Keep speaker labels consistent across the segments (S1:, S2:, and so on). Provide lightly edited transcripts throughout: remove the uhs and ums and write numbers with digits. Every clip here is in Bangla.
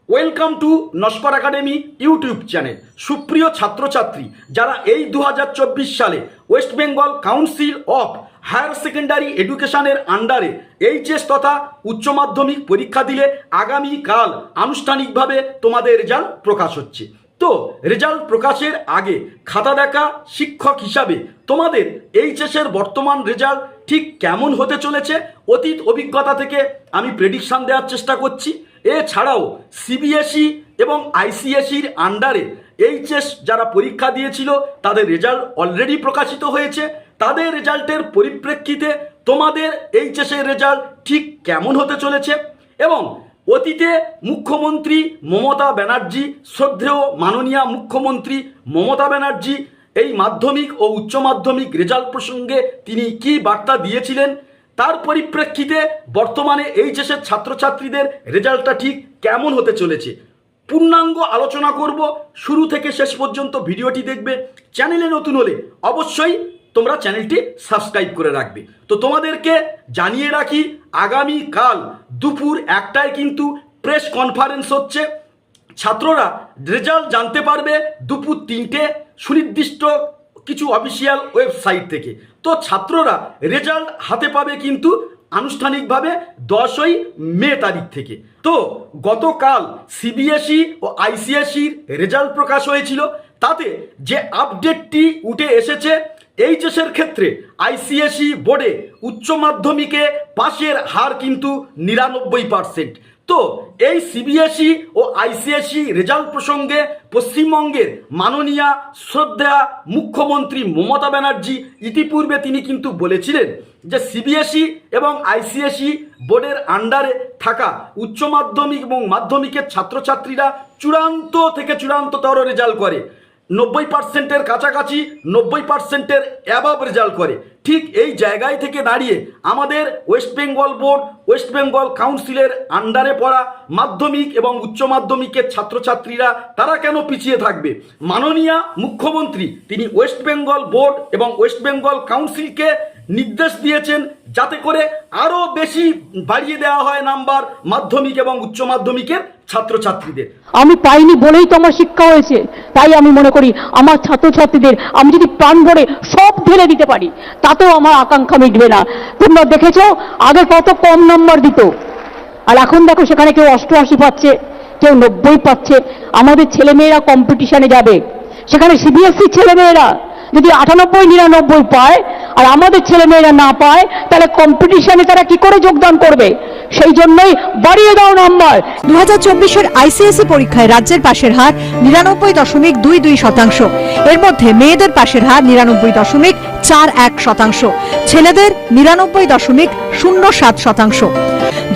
S1: Welcome to Naskar academy YouTube channel. সুপ্রিয় ছাত্রছাত্রী, যারা এই 2024 সালে West Bengal council of higher secondary এডুকেশনের আন্ডারে এইচএস তথা উচ্চ মাধ্যমিক পরীক্ষা দিলে আগামীকাল আনুষ্ঠানিকভাবে তোমাদের রেজাল্ট প্রকাশ হচ্ছে। তো রেজাল্ট প্রকাশের আগে খাতা দেখা শিক্ষক হিসাবে তোমাদের এইচএসের বর্তমান রেজাল্ট ঠিক কেমন হতে চলেছে অতীত অভিজ্ঞতা থেকে আমি প্রেডিকশান দেওয়ার চেষ্টা করছি। এছাড়াও সিবিএসই এবং আইসিএসইর আন্ডারে এইচএস যারা পরীক্ষা দিয়েছিল তাদের রেজাল্ট অলরেডি প্রকাশিত হয়েছে। তাদের রেজাল্টের পরিপ্রেক্ষিতে তোমাদের এইচএসের রেজাল্ট ঠিক কেমন হতে চলেছে এবং অতীতে মুখ্যমন্ত্রী মমতা ব্যানার্জি, শ্রদ্ধেয় মাননীয় মুখ্যমন্ত্রী মমতা ব্যানার্জি এই মাধ্যমিক ও উচ্চ মাধ্যমিক রেজাল্ট প্রসঙ্গে তিনি কি বার্তা দিয়েছিলেন, তার পরিপ্রেক্ষিতে বর্তমানে এইচএসের ছাত্রছাত্রীদের রেজাল্টটা ঠিক কেমন হতে চলেছে পূর্ণাঙ্গ আলোচনা করব। শুরু থেকে শেষ পর্যন্ত ভিডিওটি দেখবে। চ্যানেলে নতুন হলে অবশ্যই তোমরা চ্যানেলটি সাবস্ক্রাইব করে রাখবে। তো তোমাদেরকে জানিয়ে রাখি, আগামীকাল দুপুর 1টায় কিন্তু প্রেস কনফারেন্স হচ্ছে। ছাত্ররা রেজাল্ট জানতে পারবে দুপুর 3টে সুনির্দিষ্ট কিছু অফিসিয়াল ওয়েবসাইট থেকে। তো ছাত্ররা রেজাল্ট হাতে পাবে কিন্তু আনুষ্ঠানিকভাবে 10ই মে তারিখ থেকে। তো গতকাল সিবিএসই ও আইসিএসইর রেজাল্ট প্রকাশ হয়েছিল, তাতে যে আপডেটটি উঠে এসেছে এইচএসের ক্ষেত্রে আইসিএসই বোর্ডে উচ্চ মাধ্যমিকে পাশের হার কিন্তু 99%। তো এই সিবিএসই ও আইসিএসই রেজাল্ট প্রসঙ্গে পশ্চিমবঙ্গের মাননীয় শ্রদ্ধেয় মুখ্যমন্ত্রী মমতা ব্যানার্জি ইতিপূর্বে তিনি কিন্তু বলেছিলেন যে সিবিএসই এবং আইসিএসই বোর্ডের আন্ডারে থাকা উচ্চ মাধ্যমিক এবং মাধ্যমিকের ছাত্রছাত্রীরা চূড়ান্ত থেকে চূড়ান্ততর রেজাল্ট করে, 90%-এর কাছাকাছি, 90%-এর অ্যাবাভ রেজাল্ট করে। ঠিক এই জায়গায় থেকে দাঁড়িয়ে আমাদের West Bengal board, West Bengal কাউন্সিলের আন্ডারে পড়া মাধ্যমিক এবং উচ্চ মাধ্যমিকের ছাত্রছাত্রীরা তারা কেন পিছিয়ে থাকবে? মাননীয় মুখ্যমন্ত্রী তিনি ওয়েস্ট বেঙ্গল বোর্ড এবং ওয়েস্ট বেঙ্গল কাউন্সিলকে নির্দেশ দিয়েছেন যাতে করে আরও বেশি বাড়িয়ে দেওয়া হয় নাম্বার মাধ্যমিক এবং উচ্চ মাধ্যমিকের ছাত্রছাত্রীদের।
S2: আমি পাইনি বলেই তো আমার শিক্ষা হয়েছে, তাই আমি মনে করি আমার ছাত্রছাত্রীদের আমি যদি প্রাণ ভরে সব ঢেলে দিতে পারি তাতেও আমার আকাঙ্ক্ষা মিটবে না। তোমরা দেখেছো আগে কত কম নম্বর দিত, আর এখন দেখো সেখানে কেউ 88 পাচ্ছে, কেউ 90 পাচ্ছে। আমাদের ছেলেমেয়েরা কম্পিটিশনে যাবে, সেখানে সিবিএসই ছেলেমেয়েরা যদি 98-99 পায় আর আমাদের ছেলেমেয়েরা না পায়, তাহলে কম্পিটিশনে তারা কি করে যোগদান করবে? সেই জন্যই বাড়িয়ে দাও নাম্বার।
S3: 2024-এর আইসিএসই পরীক্ষায় রাজ্যের পাশের হার 99.22%। এর মধ্যে মেয়েদের পাশের হার 99.41%, ছেলেদের 99.07%।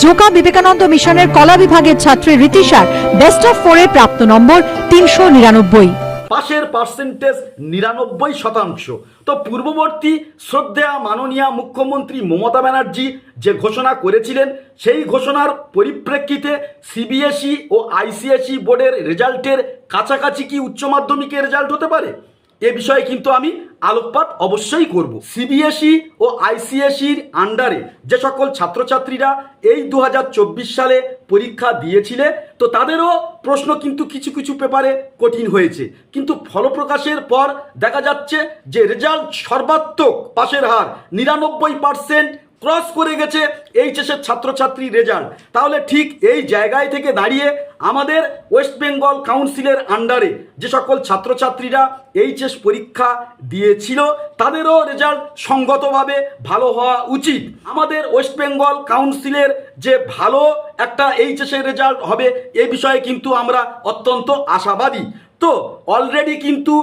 S3: জোকা বিবেকানন্দ মিশনের কলা বিভাগের ছাত্রী রীতিশার বেস্ট অফ 4-এ প্রাপ্ত নম্বর 399।
S1: পাশের পার্সেন্টেজ 99%। তো পূর্ববর্তী শ্রদ্ধেয় মাননীয় মুখ্যমন্ত্রী মমতা ব্যানার্জি যে ঘোষণা করেছিলেন সেই ঘোষণার পরিপ্রেক্ষিতে সিবিএসই ও আইসিএসই বোর্ডের রেজাল্টের কাছাকাছি কি উচ্চ মাধ্যমিকের রেজাল্ট হতে পারে, এ বিষয়ে কিন্তু আমি আলোকপাত অবশ্যই করব। সিবিএসই ও আইসিএসইর আন্ডারে যে সকল ছাত্রছাত্রীরা এই 2024 সালে পরীক্ষা দিয়েছিলে, তো তাদেরও প্রশ্ন কিন্তু কিছু কিছু পেপারে কঠিন হয়েছে, কিন্তু ফলপ্রকাশের পর দেখা যাচ্ছে যে রেজাল্ট সর্বাত্মক পাশের হার 99% ক্রস করে গেছে এইচএসের ছাত্রছাত্রী রেজাল্ট। তাহলে ঠিক এই জায়গায় থেকে দাঁড়িয়ে আমাদের ওয়েস্ট বেঙ্গল কাউন্সিলের আন্ডারে যে সকল ছাত্রছাত্রীরা এইচএস পরীক্ষা দিয়েছিল তাদেরও রেজাল্ট সঙ্গতভাবে ভালো হওয়া উচিত। আমাদের ওয়েস্ট বেঙ্গল কাউন্সিলের যে ভালো একটা এইচএসের রেজাল্ট হবে এ বিষয়ে কিন্তু আমরা অত্যন্ত আশাবাদী। তো অলরেডি কিন্তু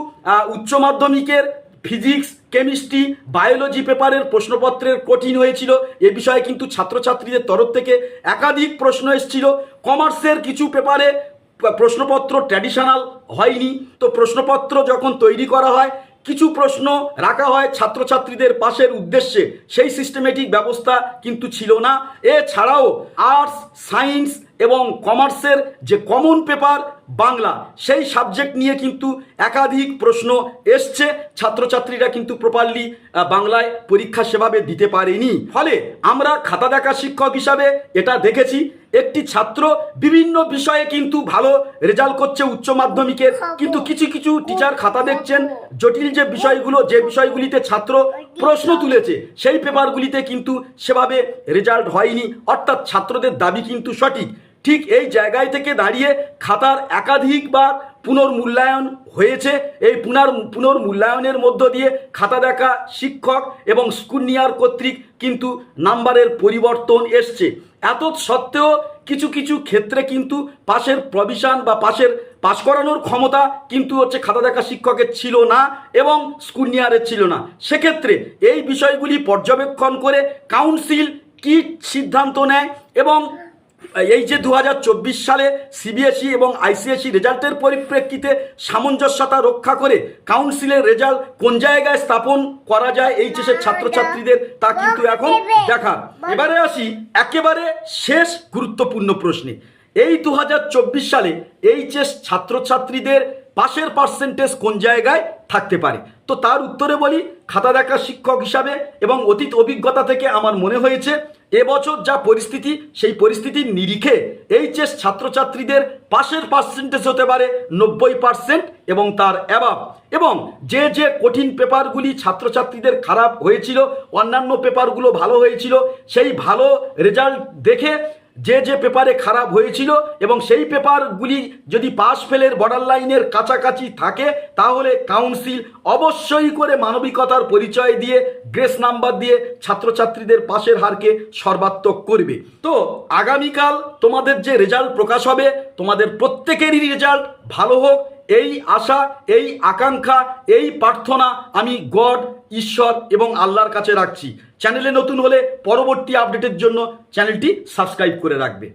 S1: উচ্চ মাধ্যমিকের ফিজিক্স, কেমিস্ট্রি, বায়োলজি পেপারের প্রশ্নপত্রের কঠিন হয়েছিল, এ বিষয়ে কিন্তু ছাত্রছাত্রীদের তরফ থেকে একাধিক প্রশ্ন এসেছিল। কমার্সের কিছু পেপারে প্রশ্নপত্র ট্র্যাডিশনাল হয়নি, তো প্রশ্নপত্র যখন তৈরি করা হয় কিছু প্রশ্ন রাখা হয় ছাত্রছাত্রীদের পাশের উদ্দেশ্যে, সেই সিস্টেমেটিক ব্যবস্থা কিন্তু ছিল না। এছাড়াও আর্টস, সায়েন্স এবং কমার্সের যে কমন পেপার বাংলা, সেই সাবজেক্ট নিয়ে কিন্তু একাধিক প্রশ্ন এসছে। ছাত্রছাত্রীরা কিন্তু প্রপারলি বাংলায় পরীক্ষা সেভাবে দিতে পারেনি। ফলে আমরা খাতা দেখা শিক্ষক হিসাবে এটা দেখেছি, একটি ছাত্র বিভিন্ন বিষয়ে কিন্তু ভালো রেজাল্ট করছে উচ্চ মাধ্যমিকের, কিন্তু কিছু কিছু টিচার খাতা দেখছেন জটিল যে বিষয়গুলো, যে বিষয়গুলিতে ছাত্র প্রশ্ন তুলেছে সেই পেপারগুলিতে কিন্তু সেভাবে রেজাল্ট হয়নি, অর্থাৎ ছাত্রদের দাবি কিন্তু সঠিক। ঠিক এই জায়গায় থেকে দাঁড়িয়ে খাতার একাধিকবার পুনর্মূল্যায়ন হয়েছে। এই পুনর্মূল্যায়নের মধ্য দিয়ে খাতা দেখা শিক্ষক এবং স্কুনিয়ার কর্তৃক কিন্তু নাম্বারের পরিবর্তন এসছে। এত সত্ত্বেও কিছু কিছু ক্ষেত্রে কিন্তু পাশের প্রভিশন বা পাশ করানোর ক্ষমতা কিন্তু খাতা দেখা শিক্ষকের ছিল না এবং স্কুনিয়ারের ছিল না। সেক্ষেত্রে এই বিষয়গুলি পর্যবেক্ষণ করে কাউন্সিল কি সিদ্ধান্ত নেয় এবং এই যে 2024 সালে সিবিএসই এবং আইসিএসই রেজাল্টের পরিপ্রেক্ষিতে সামঞ্জস্যতা রক্ষা করে কাউন্সিলের রেজাল্ট কোন জায়গায় স্থাপন করা যায় এইচএসের ছাত্রছাত্রীদের, তা কিন্তু এখন দেখার। এবারে আসি একেবারে শেষ গুরুত্বপূর্ণ প্রশ্নে। এই 2024 সালে এইচএস ছাত্রছাত্রীদের পাশের পার্সেন্টেজ কোন জায়গায় থাকতে পারে? তো তার উত্তরে বলি, খাতা দেখা শিক্ষক হিসাবে এবং অতীত অভিজ্ঞতা থেকে আমার মনে হয়েছে এবছর যা পরিস্থিতি, সেই পরিস্থিতির নিরিখে এইচএস ছাত্রছাত্রীদের পাশের পার্সেন্টেজ হতে পারে 90% এবং তার অ্যাবাভ। এবং যে যে কঠিন পেপারগুলি ছাত্রছাত্রীদের খারাপ হয়েছিল, অন্যান্য পেপারগুলো ভালো হয়েছিল, সেই ভালো রেজাল্ট দেখে যে যে পেপারে খারাপ হয়েছিল এবং সেই পেপারগুলি যদি পাস ফেলের বর্ডার লাইনের কাছাকাছি থাকে, তাহলে কাউন্সিল অবশ্যই করে মানবিকতার পরিচয় দিয়ে গ্রেস নাম্বার দিয়ে ছাত্রছাত্রীদের পাশের হারকে সর্বাত্মক করবে। তো আগামীকাল তোমাদের যে রেজাল্ট প্রকাশ হবে, তোমাদের প্রত্যেকেরই রেজাল্ট ভালো হোক, এই আশা, এই আকাঙ্ক্ষা, এই প্রার্থনা আমি গড, ঈশ্বর এবং আল্লাহর কাছে রাখছি। চ্যানেলে নতুন হলে পরবর্তী আপডেটের জন্য চ্যানেলটি সাবস্ক্রাইব করে রাখবে।